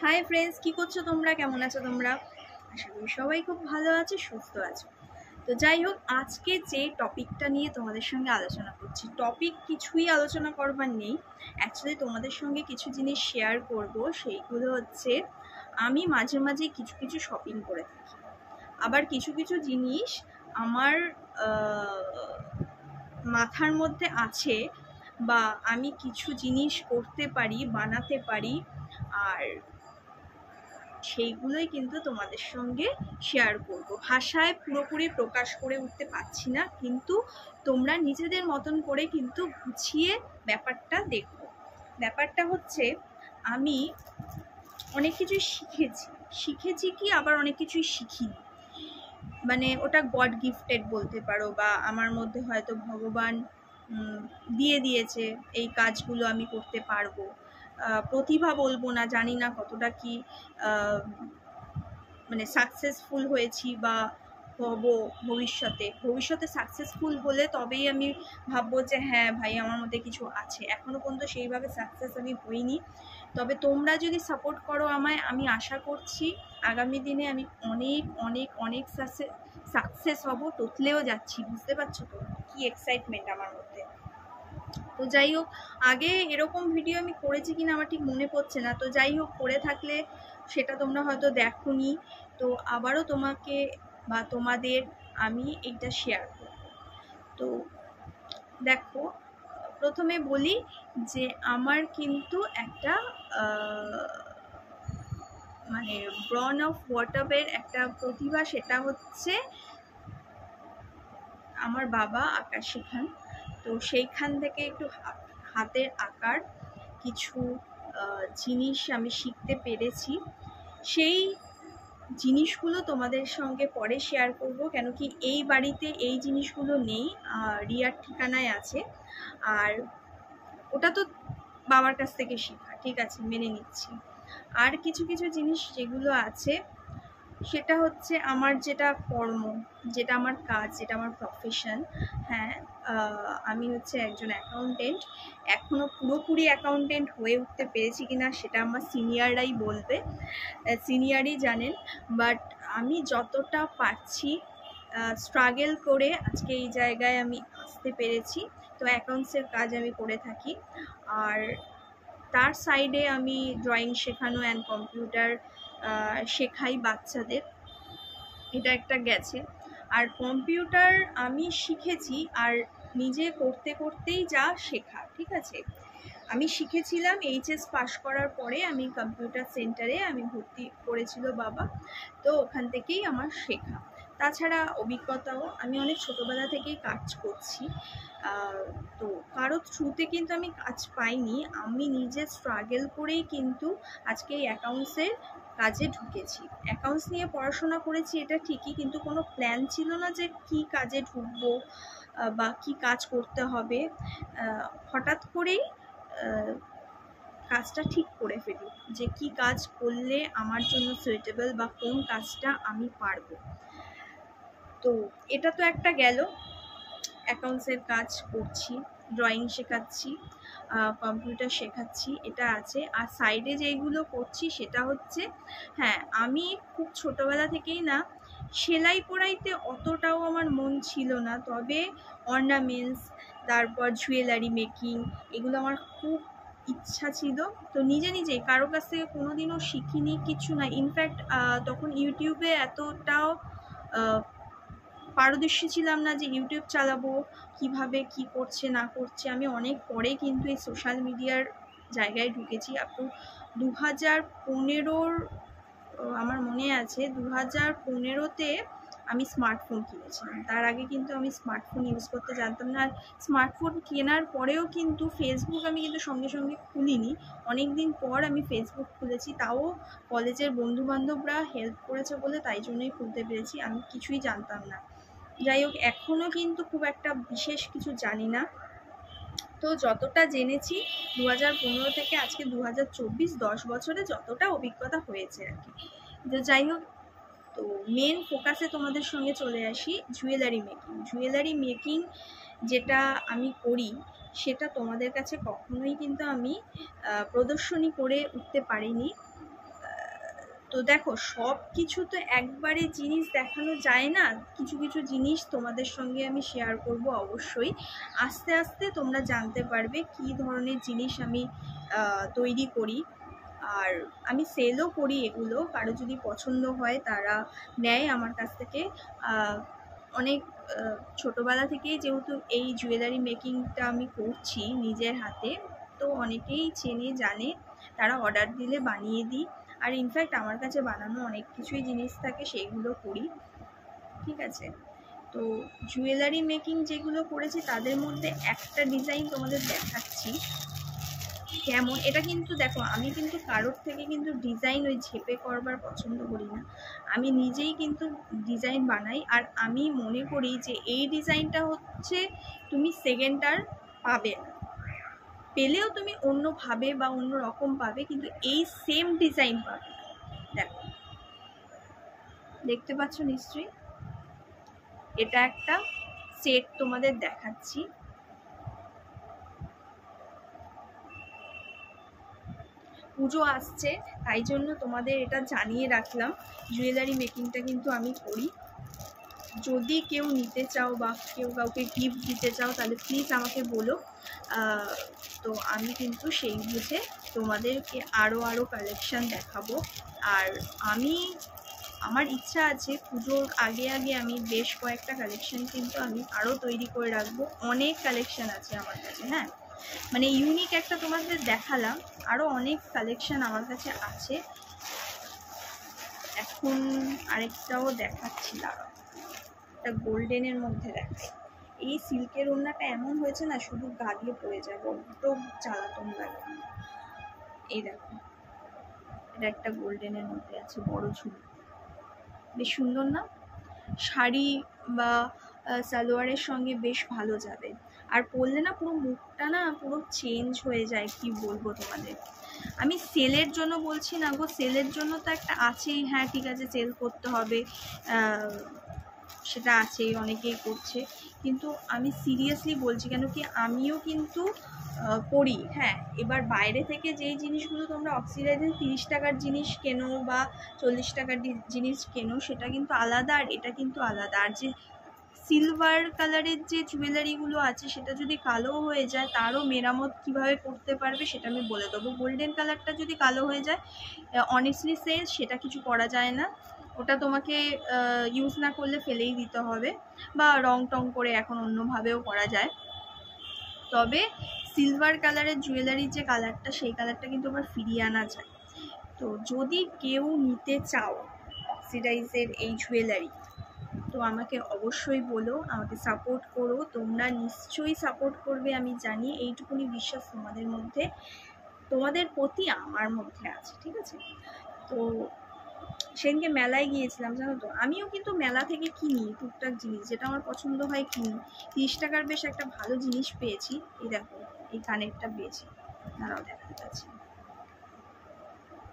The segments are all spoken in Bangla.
হাই ফ্রেন্ডস, কি করছো তোমরা? কেমন আছো তোমরা? আশা করি সবাই খুব ভালো আছে, সুস্থ আছো। তো যাই হোক, আজকে যে টপিকটা নিয়ে তোমাদের সঙ্গে আলোচনা করছি, টপিক কিছুই আলোচনা করবার নেই। অ্যাকচুয়ালি তোমাদের সঙ্গে কিছু জিনিস শেয়ার করব। সেইগুলো হচ্ছে, আমি মাঝে মাঝে কিছু কিছু শপিং করে থাকি, আবার কিছু কিছু জিনিস আমার মাথার মধ্যে আছে, বা আমি কিছু জিনিস করতে পারি, বানাতে পারি, আর সেইগুলোই কিন্তু তোমাদের সঙ্গে শেয়ার করব। ভাষায় পুরোপুরি প্রকাশ করে উঠতে পারছি না, কিন্তু তোমরা নিজেদের মতন করে কিন্তু গুছিয়ে ব্যাপারটা দেখো। ব্যাপারটা হচ্ছে, আমি অনেক কিছুই শিখেছি কি, আবার অনেক কিছুই শিখিনি। মানে ওটা গড গিফটেড বলতে পারো, বা আমার মধ্যে হয়তো ভগবান দিয়ে দিয়েছে এই কাজগুলো আমি করতে পারবো। প্রতিভা বলবো না, জানি না কতটা কি মানে সাকসেসফুল হয়েছি বা হব ভবিষ্যতে সাকসেসফুল হলে তবেই আমি ভাববো যে হ্যাঁ ভাই, আমার মধ্যে কিছু আছে। এখনো পর্যন্ত সেইভাবে সাকসেস আমি হইনি। তবে তোমরা যদি সাপোর্ট করো আমায়, আমি আশা করছি আগামী দিনে আমি অনেক অনেক অনেক সাকসেস হব। তোতলেও যাচ্ছি, বুঝতে পারছো তো কি এক্সাইটমেন্ট আমার মধ্যে। তো যাই হোক, আগে এরকম ভিডিও আমি করেছি কিনা আমার ঠিক মনে পড়ছে না। তো যাই হোক, করে থাকলে সেটা তোমরা হয়তো দেখোনি। তো আবারও তোমাকে বা তোমাদের আমি এইটা শেয়ার করব। তো দেখো, প্রথমে বলি যে আমার কিন্তু একটা মানে ব্রন অফ ওয়াটারের একটা প্রতিভা, সেটা হচ্ছে আমার বাবা আঁকা শেখান। তো সেইখান থেকে একটু হাতের আঁকার কিছু জিনিস আমি শিখতে পেরেছি। সেই জিনিসগুলো তোমাদের সঙ্গে পরে শেয়ার করব, কেন কি এই বাড়িতে এই জিনিসগুলো নেই, রিয়ার ঠিকানায় আছে। আর ওটা তো বাবার কাছ থেকে শেখা, ঠিক আছে, মেনে নিচ্ছি। আর কিছু কিছু জিনিস যেগুলো আছে, সেটা হচ্ছে আমার যেটা কর্ম, যেটা আমার কাজ, যেটা আমার প্রফেশন। হ্যাঁ, আমি হচ্ছে একজন অ্যাকাউন্টেন্ট। এখনও পুরোপুরি অ্যাকাউন্টেন্ট হয়ে উঠতে পেরেছি কিনা সেটা আমার সিনিয়ররাই বলবে, সিনিয়রই জানেন। বাট আমি যতটা পারছি স্ট্রাগল করে আজকে এই জায়গায় আমি আসতে পেরেছি। তো অ্যাকাউন্টসের কাজ আমি করে থাকি। আর তার সাইডে আমি ড্রয়িং শেখানো অ্যান্ড কম্পিউটার শেখাই বাচ্চাদের, এটা একটা গেছে। আর কম্পিউটার আমি শিখেছি, আর নিজে করতে করতেই যা শেখা, ঠিক আছে। আমি শিখেছিলাম এইচএস পাশ করার পরে, আমি কম্পিউটার সেন্টারে আমি ভর্তি করেছিল বাবা, তো ওখান থেকেই আমার শেখা। তাছাড়া অভিজ্ঞতাও, আমি অনেক ছোটোবেলা থেকেই কাজ করছি। তো কারোর থ্রুতে কিন্তু আমি কাজ পাইনি, আমি নিজে স্ট্রাগল করেই কিন্তু আজকে এই অ্যাকাউন্টসের কাজে ঢুকেছি। অ্যাকাউন্টস নিয়ে পড়াশোনা করেছি, এটা ঠিকই, কিন্তু কোনো প্ল্যান ছিল না যে কি কাজে ঢুকবো বা কি কাজ করতে হবে। হঠাৎ করেই কাজটা ঠিক করে ফেলি যে কি কাজ করলে আমার জন্য সুইটেবল, বা কোন কাজটা আমি পারবো। তো এটা তো একটা গেল, অ্যাকাউন্টসের কাজ করছি, ড্রয়িং শেখাচ্ছি, কম্পিউটার শেখাচ্ছি, এটা আছে। আর সাইডে যেইগুলো করছি সেটা হচ্ছে, হ্যাঁ, আমি খুব ছোটোবেলা থেকেই না সেলাই পড়াইতে অতটাও আমার মন ছিল না, তবে অর্নামেন্টস, তারপর জুয়েলারি মেকিং, এগুলো আমার খুব ইচ্ছা ছিল। তো নিজে নিজেই কারো কাছ থেকে কোনোদিনও শিখিনি, কিছু না। ইনফ্যাক্ট তখন ইউটিউবে এতটাও পারদর্শী ছিলাম না যে ইউটিউব চালাবো, কিভাবে কি করছে না করছে। আমি অনেক পরে কিন্তু এই সোশ্যাল মিডিয়ার জায়গায় ঢুকেছি। আপনি 2015 আমার মনে আছে, 2015-তে আমি স্মার্টফোন কিনেছিলাম। তার আগে কিন্তু আমি স্মার্টফোন ইউজ করতে জানতাম না। আর স্মার্টফোন কেনার পরেও কিন্তু ফেসবুক আমি কিন্তু সঙ্গে সঙ্গে খুলিনি, অনেক দিন পর আমি ফেসবুক খুলেছি। তাও কলেজের বন্ধুবান্ধবরা হেল্প করেছে বলে তাই জন্যই খুলতে পেরেছি, আমি কিছুই জানতাম না। যাই হোক, এখনও কিন্তু খুব একটা বিশেষ কিছু জানি না। তো যতটা জেনেছি 2015 থেকে আজকে 2024, 10 বছরে যতটা অভিজ্ঞতা হয়েছে আর কি। তো যাই হোক, তো মেন ফোকাসে তোমাদের সঙ্গে চলে আসি, জুয়েলারি মেকিং যেটা আমি করি, সেটা তোমাদের কাছে কখনোই কিন্তু আমি প্রদর্শনী করে উঠতে পারিনি। তো দেখো সব কিছু তো একবারে জিনিস দেখানো যায় না, কিছু কিছু জিনিস তোমাদের সঙ্গে আমি শেয়ার করব অবশ্যই। আস্তে আস্তে তোমরা জানতে পারবে কি ধরনের জিনিস আমি তৈরি করি, আর আমি সেলও করি এগুলো। কারো যদি পছন্দ হয় তারা নেয় আমার কাছ থেকে। অনেক ছোটোবেলা থেকেই যেহেতু এই জুয়েলারি মেকিংটা আমি করছি নিজের হাতে, তো অনেকেই চেনে জানে, তারা অর্ডার দিলে বানিয়ে দিই। আর ইনফ্যাক্ট আমার কাছে বানানো অনেক কিছুই জিনিস থাকে, সেইগুলো করি, ঠিক আছে। তো জুয়েলারি মেকিং যেগুলো করেছি তাদের মধ্যে একটা ডিজাইন তোমাদের দেখাচ্ছি কেমন। এটা কিন্তু দেখো আমি কিন্তু কারোর থেকে কিন্তু ডিজাইন ওই ঝেপে করবার পছন্দ করি না, আমি নিজেই কিন্তু ডিজাইন বানাই। আর আমি মনে করি যে এই ডিজাইনটা হচ্ছে তুমি সেকেন্ড আর পাবে না, পেলেও তুমি অন্যভাবে বা অন্য রকম পাবে, কিন্তু এই সেম ডিজাইন পাবে। দেখো, দেখতে পাচ্ছ নিশ্চয়ই, এটা একটা সেট তোমাদের দেখাচ্ছি। পুজো আসছে তাই জন্য তোমাদের এটা জানিয়ে রাখলাম, জুয়েলারি মেকিংটা কিন্তু আমি করি। যদি কেউ নিতে চাও বা কেউ কাউকে গিফট দিতে চাও তাহলে প্লিজ আমাকে বলো, তো আমি কিন্তু সেই বুঝে তোমাদেরকে আরও কালেকশান দেখাবো। আর আমার ইচ্ছা আছে পুজোর আগে আগে আমি বেশ কয়েকটা কালেকশান কিন্তু আমি আরও তৈরি করে রাখবো। অনেক কালেকশান আছে আমার কাছে, হ্যাঁ, মানে ইউনিক একটা তোমাদের দেখালাম, আরও অনেক কালেকশান আমার কাছে আছে। এখন আরেকটাও দেখাচ্ছি, দাঁড়াও, একটা গোল্ডেনের মধ্যে দেখাই। এই সিল্কের ওড়নাটা এমন হয়েছে না, শুধু গা দিয়ে পড়ে যায়, বড্ড জ্বালাতন লাগে। এই দেখো, এটা একটা গোল্ডেনের মধ্যে আছে, বড় ঝুলি, বেশ সুন্দর না? শাড়ি বা সালোয়ারের সঙ্গে বেশ ভালো যাবে। আর পরলে না পুরো মুখটা না পুরো চেঞ্জ হয়ে যায়, কি বলবো তোমাদের। আমি সেলের জন্য বলছি না গো, সেলের জন্য তো একটা আছেই, হ্যাঁ ঠিক আছে সেল করতে হবে, সেটা আছেই, অনেকেই করছে, কিন্তু আমি সিরিয়াসলি বলছি কেন কি আমিও কিন্তু করি, হ্যাঁ। এবার বাইরে থেকে যেই জিনিসগুলো তোমরা অক্সিডাইজের 30 টাকার জিনিস কেনো বা 40 টাকার জিনিস কেনো সেটা কিন্তু আলাদা, আর এটা কিন্তু আলাদা। আর যে সিলভার কালারের যে জুয়েলারিগুলো আছে সেটা যদি কালো হয়ে যায় তারও মেরামত কিভাবে করতে পারবে সেটা আমি বলে দেবো। গোল্ডেন কালারটা যদি কালো হয়ে যায়, অনেস্টলি সে সেটা কিছু করা যায় না, ওটা তোমাকে ইউজ না করলে ফেলেই দিতে হবে, বা রং টং করে এখন অন্যভাবেও করা যায়। তবে সিলভার কালারের জুয়েলারির যে কালারটা সেই কালারটা কিন্তু আবার ফিরিয়ে আনা যায়। তো যদি কেউ নিতে চাও অক্সিডাইজের এই জুয়েলারি, তো আমাকে অবশ্যই বলো, আমাকে সাপোর্ট করো, তোমরা নিশ্চয়ই সাপোর্ট করবে আমি জানি, এইটুকুনি বিশ্বাস তোমাদের মধ্যে, তোমাদের প্রতি আমার মধ্যে আছে, ঠিক আছে। তো সেদিনকে মেলায় গিয়েছিলাম, জানো তো, আমিও কিন্তু মেলা থেকে কিনি টুকটাক জিনিস, যেটা আমার পছন্দ হয় কিনি। 30 টাকার বেশ একটা ভালো জিনিস পেয়েছি। এই দেখো, এই কানেরটা পেয়েছি, দাঁড়াও দেখা যাচ্ছে,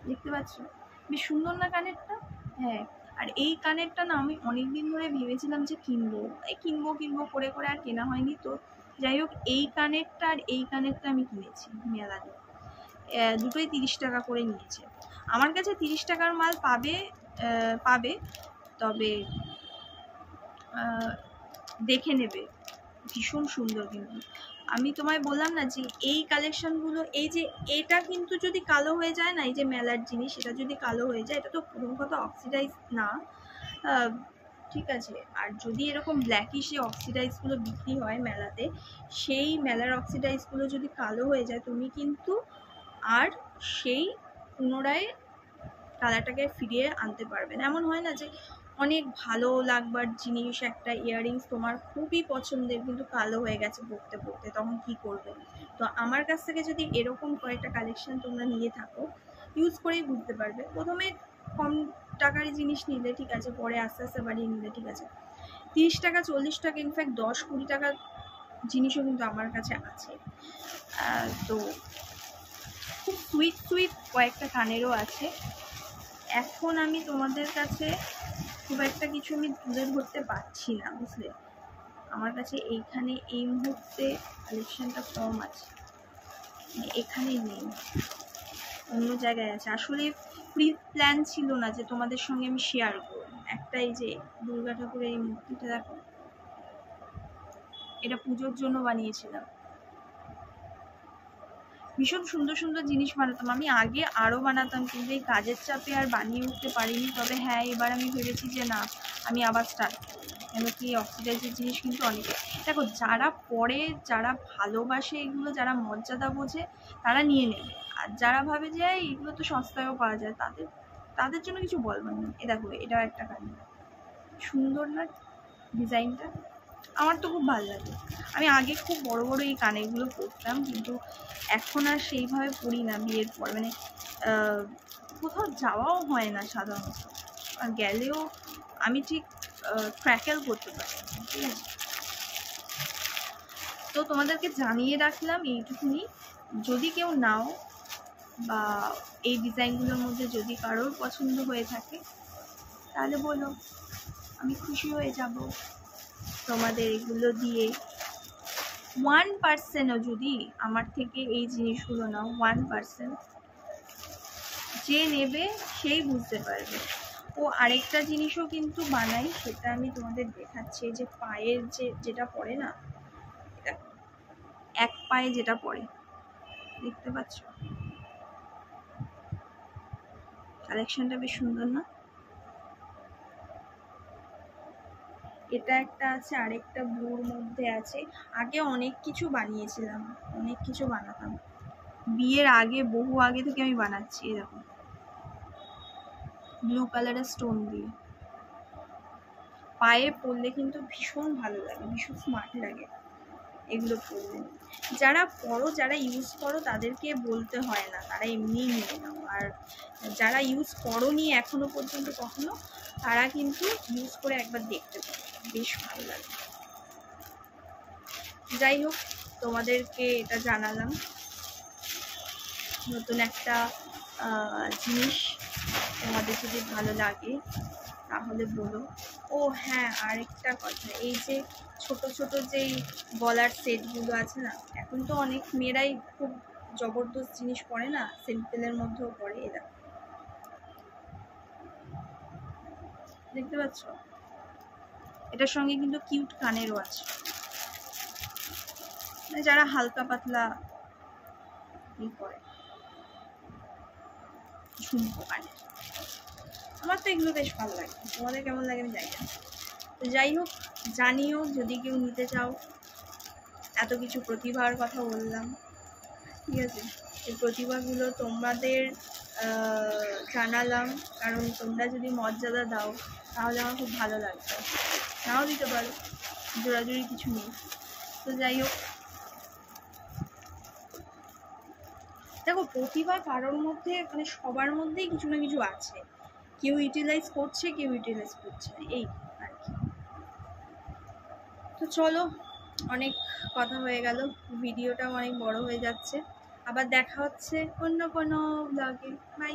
দেখতে পাচ্ছ বেশ সুন্দর না কানেরটা? হ্যাঁ, আর এই কানেরটা না আমি অনেকদিন ধরে ভেবেছিলাম যে কিনবো কিনবো করে করে আর কেনা হয়নি। তো যাই হোক, এই কানেরটা আর এই কানেরটা আমি কিনেছি মেলাতে, দুটোই 30 টাকা করে নিয়েছে। আমার কাছে 30 টাকার মাল পাবে, তবে দেখে নেবে, ভীষণ সুন্দর। কিন্তু আমি তোমায় বললাম না যে এই কালেকশানগুলো, এই যে এটা কিন্তু যদি কালো হয়ে যায় না, এই যে মেলার জিনিস, এটা যদি কালো হয়ে যায়, এটা তো প্রথম কথা অক্সিডাইজ না, ঠিক আছে। আর যদি এরকম ব্ল্যাকিশে অক্সিডাইজগুলো বিক্রি হয় মেলাতে, সেই মেলার অক্সিডাইজগুলো যদি কালো হয়ে যায়, তুমি কিন্তু আর সেই পুনরায় কালারটাকে ফিরিয়ে আনতে পারবে না। এমন হয় না যে অনেক ভালো লাগবার জিনিস, একটা ইয়াররিংস তোমার খুবই পছন্দের কিন্তু কালো হয়ে গেছে পরতে পরতে, তখন কি করবে? তো আমার কাছ থেকে যদি এরকম কয়েকটা কালেকশন তোমরা নিয়ে থাকো, ইউজ করেই বুঝতে পারবে। প্রথমে কম টাকার জিনিস নিলে ঠিক আছে, পরে আস্তে আস্তে বাড়িয়ে নিলে ঠিক আছে। 30 টাকা 40 টাকা, ইনফ্যাক্ট 10-20 টাকার জিনিসও কিন্তু আমার কাছে আছে। তো খুব সুইট কয়েকটা কানেরও আছে। এখন আমি তোমাদের কাছে খুব একটা কিছু আমি তুলে ধরতে পারছি না, বুঝলে, আমার কাছে এইখানে এই মুহূর্তে কালেকশানটা কম আছে, এখানে নেই, অন্য জায়গায় আছে। আসলে প্রি প্ল্যান ছিল না যে তোমাদের সঙ্গে আমি শেয়ার করব। একটা এই যে দুর্গা ঠাকুরের এই মূর্তিটা দেখো, এটা পুজোর জন্য বানিয়েছিলাম। ভীষণ সুন্দর সুন্দর জিনিস বানাতাম আমি, আগে আরও বানাতাম, কিন্তু এই কাজের চাপে আর বানিয়ে উঠতে পারিনি। তবে হ্যাঁ, এবার আমি ভেবেছি যে না, আমি আবার স্টার্ট করব, কেন কি অক্সিডাইজের জিনিস কিন্তু অনেক। দেখো, যারা পড়ে, যারা ভালোবাসে এগুলো, যারা মর্যাদা বোঝে, তারা নিয়ে নেবে। আর যারা ভাবে যে এগুলো তো সস্তায়ও পাওয়া যায়, তাদের জন্য কিছু বলবার নেই। এ দেখো, এটাও একটা কাহিনী, সুন্দর না ডিজাইনটা? আমার তো খুব ভালো লাগে। আমি আগে খুব বড় বড় এই কানেরগুলো পরতাম, কিন্তু এখন আর সেইভাবে পরি না বিয়ের পর। মানে কোথাও যাওয়াও হয় না সাধারণত, আর গেলেও আমি ঠিক ক্র্যাকেল করতে পারি, ঠিক আছে? তো তোমাদেরকে জানিয়ে রাখলাম এইটুকুনি। যদি কেউ নাও বা এই ডিজাইনগুলোর মধ্যে যদি কারোর পছন্দ হয়ে থাকে, তাহলে বলো, আমি খুশি হয়ে যাব তোমাদের এগুলো দিয়ে। 1%ও যদি আমার থেকে এই জিনিসগুলো নাও, 1%, যে নেবে সেই বুঝতে পারবে। ও আরেকটা জিনিসও কিন্তু বানাই, সেটা আমি তোমাদের দেখাচ্ছি। যে পায়ের যেটা পড়ে না, এটা এক পায়ে যেটা পড়ে, দেখতে পাচ্ছ? কালেকশনটা বেশ সুন্দর না? এটা একটা আছে, আরেকটা ব্লুর মধ্যে আছে। আগে অনেক কিছু বানিয়েছিলাম, অনেক কিছু বানাতাম বিয়ের আগে, বহু আগে থেকে আমি বানাচ্ছি। এরকম ব্লু কালারের স্টোন দিয়ে পায়ে পরলে কিন্তু ভীষণ ভালো লাগে, ভীষণ স্মার্ট লাগে এগুলো পরলে। যারা পরো, যারা ইউজ করো, তাদেরকে বলতে হয় না, তারা এমনিই নিয়ে নাও। আর যারা ইউজ করোনি এখনো পর্যন্ত কখনো, তারা কিন্তু ইউজ করে একবার দেখতে পারো, বেশ ভালো লাগে। যাই হোক, তোমাদেরকে এটা জানালাম, নতুন একটা জিনিস। তোমাদের যদি ভালো লাগে তাহলে বলো। ও হ্যাঁ, আরেকটা কথা, এই যে ছোট ছোট যেই গলার সেটগুলো আছে না, এখন তো অনেক মেয়েরাই খুব জবরদস্ত জিনিস পরে না, সিম্পলের মধ্যেও পরে। এরা দেখতে পাচ্ছ, এটার সঙ্গে কিন্তু কিউট কানেরও আছে। যারা হালকা পাতলা ই করে, ঝুমকো কানের, আমার তো এগুলো বেশ ভালো লাগে। তোমাদের কেমন লাগে আমি জানি না। তো যাই হোক, জানিও যদি কেউ নিতে চাও। এত কিছু প্রতিভার কথা বললাম, ঠিক আছে? এই প্রতিভাগুলো তোমাদের জানালাম, কারণ তোমরা যদি মর্যাদা দাও তাহলে আমার খুব ভালো লাগবে। নাও দিতে পারো, জোরাজুরি কিছু নেই। তো যাই হোক, দেখো, প্রতিভা কারোর মধ্যে, মানে সবার মধ্যেই কিছু না কিছু আছে। কেউ ইউটিলাইজ করছে, কেউ ইউটিলাইজ করছে না, এই আর কি। তো চলো, অনেক কথা হয়ে গেল, ভিডিওটাও অনেক বড় হয়ে যাচ্ছে। আবার দেখা হচ্ছে অন্য কোনো ব্লগে। বাই।